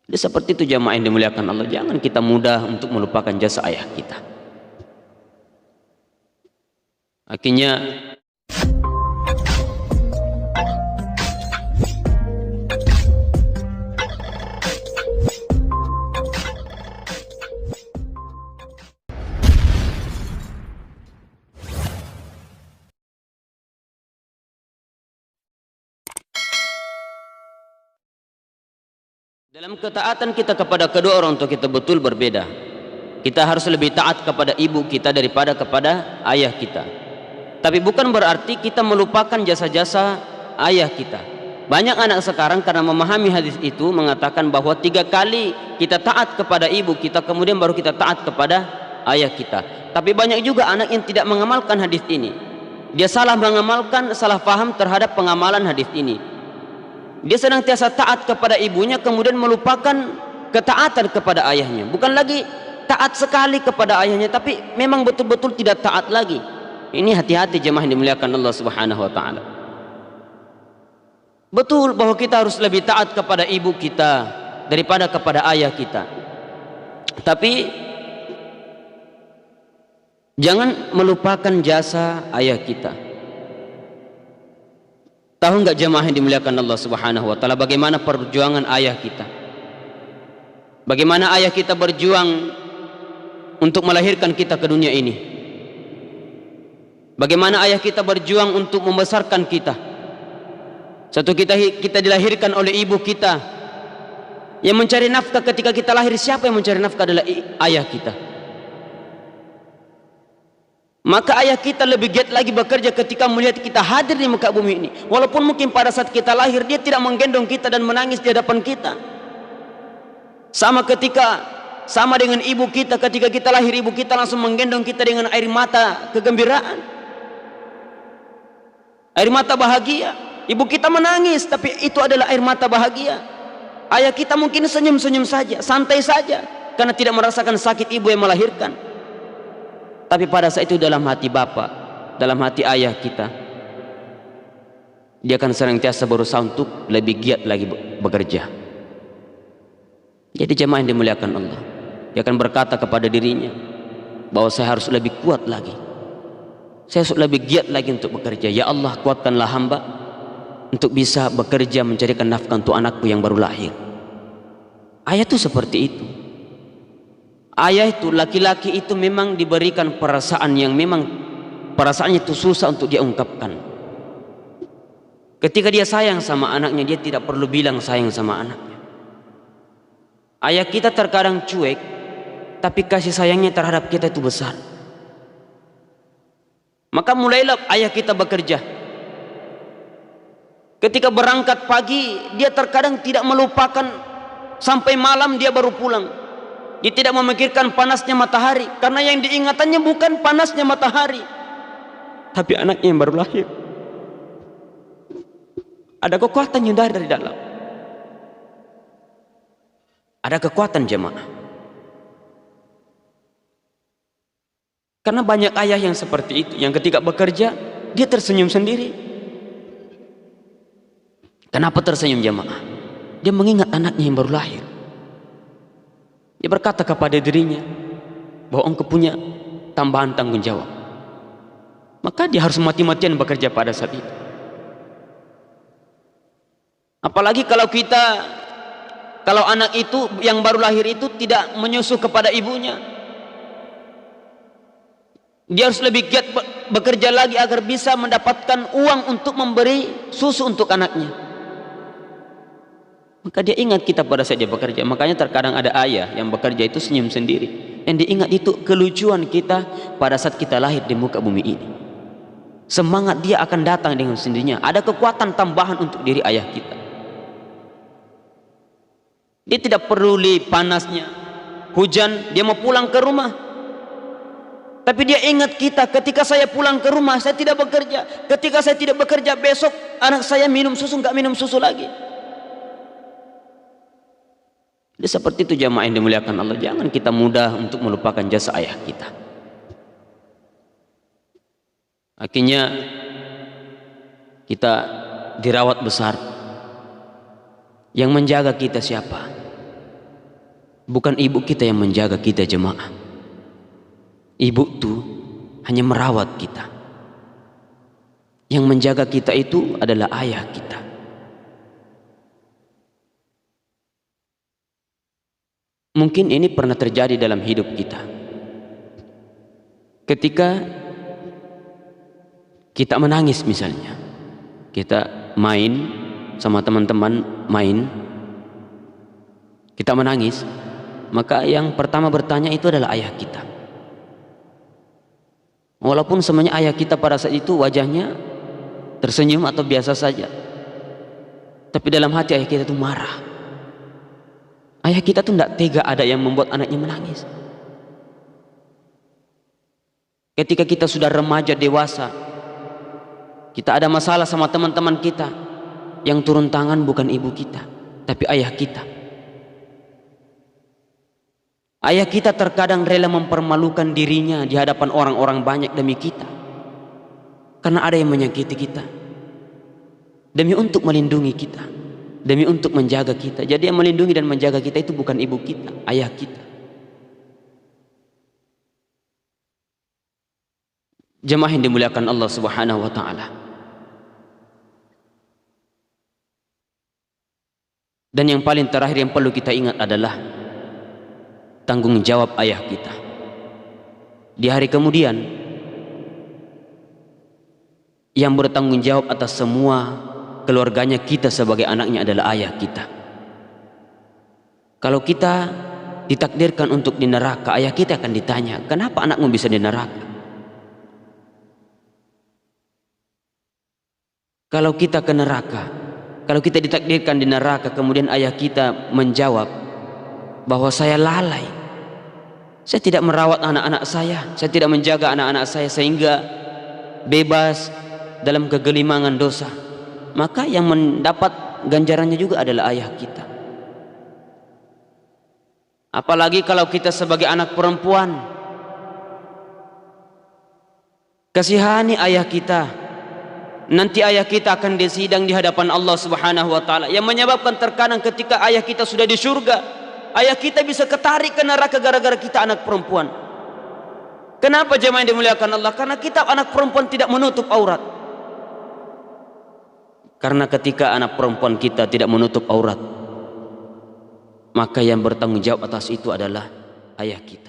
Jadi seperti itu jamaah yang dimuliakan Allah, jangan kita mudah untuk melupakan jasa ayah kita. Akhirnya dalam ketaatan kita kepada kedua orang tua kita betul berbeda. Kita harus lebih taat kepada ibu kita daripada kepada ayah kita. Tapi bukan berarti kita melupakan jasa-jasa ayah kita. Banyak anak sekarang karena memahami hadis itu mengatakan bahwa 3 kali kita taat kepada ibu kita, kemudian baru kita taat kepada ayah kita. Tapi banyak juga anak yang tidak mengamalkan hadis ini. Dia salah mengamalkan, salah faham terhadap pengamalan hadis ini. Dia senantiasa taat kepada ibunya, kemudian melupakan ketaatan kepada ayahnya. Bukan lagi taat sekali kepada ayahnya, tapi memang betul-betul tidak taat lagi. Ini hati-hati jemaah yang dimuliakan Allah Subhanahu wa taala. Betul bahwa kita harus lebih taat kepada ibu kita daripada kepada ayah kita. Tapi jangan melupakan jasa ayah kita. Tahu enggak jemaah yang dimuliakan Allah Subhanahu wa taala bagaimana perjuangan ayah kita? Bagaimana ayah kita berjuang untuk melahirkan kita ke dunia ini? Bagaimana ayah kita berjuang untuk membesarkan kita? Satu kita dilahirkan oleh ibu kita. Yang mencari nafkah ketika kita lahir, siapa yang mencari nafkah adalah ayah kita. Maka ayah kita lebih giat lagi bekerja ketika melihat kita hadir di muka bumi ini. Walaupun mungkin pada saat kita lahir dia tidak menggendong kita dan menangis di hadapan kita. Sama dengan ibu kita, ketika kita lahir ibu kita langsung menggendong kita dengan air mata kegembiraan. Air mata bahagia. Ibu kita menangis, tapi itu adalah air mata bahagia. Ayah kita mungkin senyum-senyum saja, santai saja, karena tidak merasakan sakit ibu yang melahirkan. Tapi pada saat itu dalam hati bapak, dalam hati ayah kita, dia akan senantiasa berusaha untuk lebih giat lagi bekerja. Jadi jemaah yang dimuliakan Allah, dia akan berkata kepada dirinya bahwa saya harus lebih kuat lagi, saya harus lebih giat lagi untuk bekerja. Ya Allah, kuatkanlah hamba untuk bisa bekerja mencarikan nafkah untuk anakku yang baru lahir. Ayah itu seperti itu. Ayah itu, laki-laki itu memang diberikan perasaan yang memang perasaannya itu susah untuk dia ungkapkan. Ketika dia sayang sama anaknya, dia tidak perlu bilang sayang sama anaknya. Ayah kita terkadang cuek, tapi kasih sayangnya terhadap kita itu besar. Maka mulailah ayah kita bekerja. Ketika berangkat pagi, dia terkadang tidak melupakan sampai malam dia baru pulang. Dia tidak memikirkan panasnya matahari, karena yang diingatannya bukan panasnya matahari, tapi anaknya yang baru lahir. Ada kekuatan yang dari dalam. Ada kekuatan jemaah. Karena banyak ayah yang seperti itu, yang ketika bekerja dia tersenyum sendiri. Kenapa tersenyum jemaah? Dia mengingat anaknya yang baru lahir. Dia berkata kepada dirinya bahwa engkau punya tambahan tanggung jawab. Maka dia harus mati-matian bekerja pada saat itu. Apalagi kalau anak itu yang baru lahir itu tidak menyusu kepada ibunya. Dia harus lebih giat bekerja lagi agar bisa mendapatkan uang untuk memberi susu untuk anaknya. Maka dia ingat kita pada saat dia bekerja. Makanya terkadang ada ayah yang bekerja itu senyum sendiri. Yang diingat itu kelucuan kita pada saat kita lahir di muka bumi ini. Semangat dia akan datang dengan sendirinya. Ada kekuatan tambahan untuk diri ayah kita. Dia tidak peduli panasnya, hujan, dia mau pulang ke rumah. Tapi dia ingat kita, ketika saya pulang ke rumah saya tidak bekerja. Ketika saya tidak bekerja besok anak saya minum susu, nggak minum susu lagi. Jadi seperti itu jamaah yang dimuliakan Allah, jangan kita mudah untuk melupakan jasa ayah kita. Akhirnya kita dirawat besar. Yang menjaga kita siapa? Bukan ibu kita yang menjaga kita, jemaah. Ibu itu hanya merawat kita. Yang menjaga kita itu adalah ayah kita. Mungkin ini pernah terjadi dalam hidup kita. Ketika kita menangis misalnya, kita main sama teman-teman, kita menangis, maka yang pertama bertanya itu adalah ayah kita. Walaupun sebenarnya ayah kita pada saat itu wajahnya tersenyum atau biasa saja, tapi dalam hati ayah kita itu marah. Ayah kita tuh tidak tega ada yang membuat anaknya menangis. Ketika kita sudah remaja dewasa, kita ada masalah sama teman-teman kita, yang turun tangan bukan ibu kita, tapi ayah kita. Ayah kita terkadang rela mempermalukan dirinya di hadapan orang-orang banyak demi kita, karena ada yang menyakiti kita, demi untuk melindungi kita, demi untuk menjaga kita. Jadi yang melindungi dan menjaga kita itu bukan ibu kita, ayah kita. Jemaah yang dimuliakan Allah Subhanahu wa taala. Dan yang paling terakhir yang perlu kita ingat adalah tanggung jawab ayah kita. Di hari kemudian, yang bertanggung jawab atas semua keluarganya kita sebagai anaknya adalah ayah kita. Kalau kita ditakdirkan untuk di neraka, ayah kita akan ditanya, kenapa anakmu bisa di neraka? Kalau kita ke neraka, kalau kita ditakdirkan di neraka, kemudian ayah kita menjawab bahwa saya lalai, saya tidak merawat anak-anak saya tidak menjaga anak-anak saya sehingga bebas dalam kegelimangan dosa, maka yang mendapat ganjarannya juga adalah ayah kita. Apalagi kalau kita sebagai anak perempuan, kasihani ayah kita. Nanti ayah kita akan disidang di hadapan Allah Subhanahu wa taala, yang menyebabkan terkadang ketika ayah kita sudah di surga, ayah kita bisa ketarik ke neraka gara-gara kita anak perempuan. Kenapa jemaah yang dimuliakan Allah? Karena kita anak perempuan tidak menutup aurat. Karena ketika anak perempuan kita tidak menutup aurat, maka yang bertanggung jawab atas itu adalah ayah kita.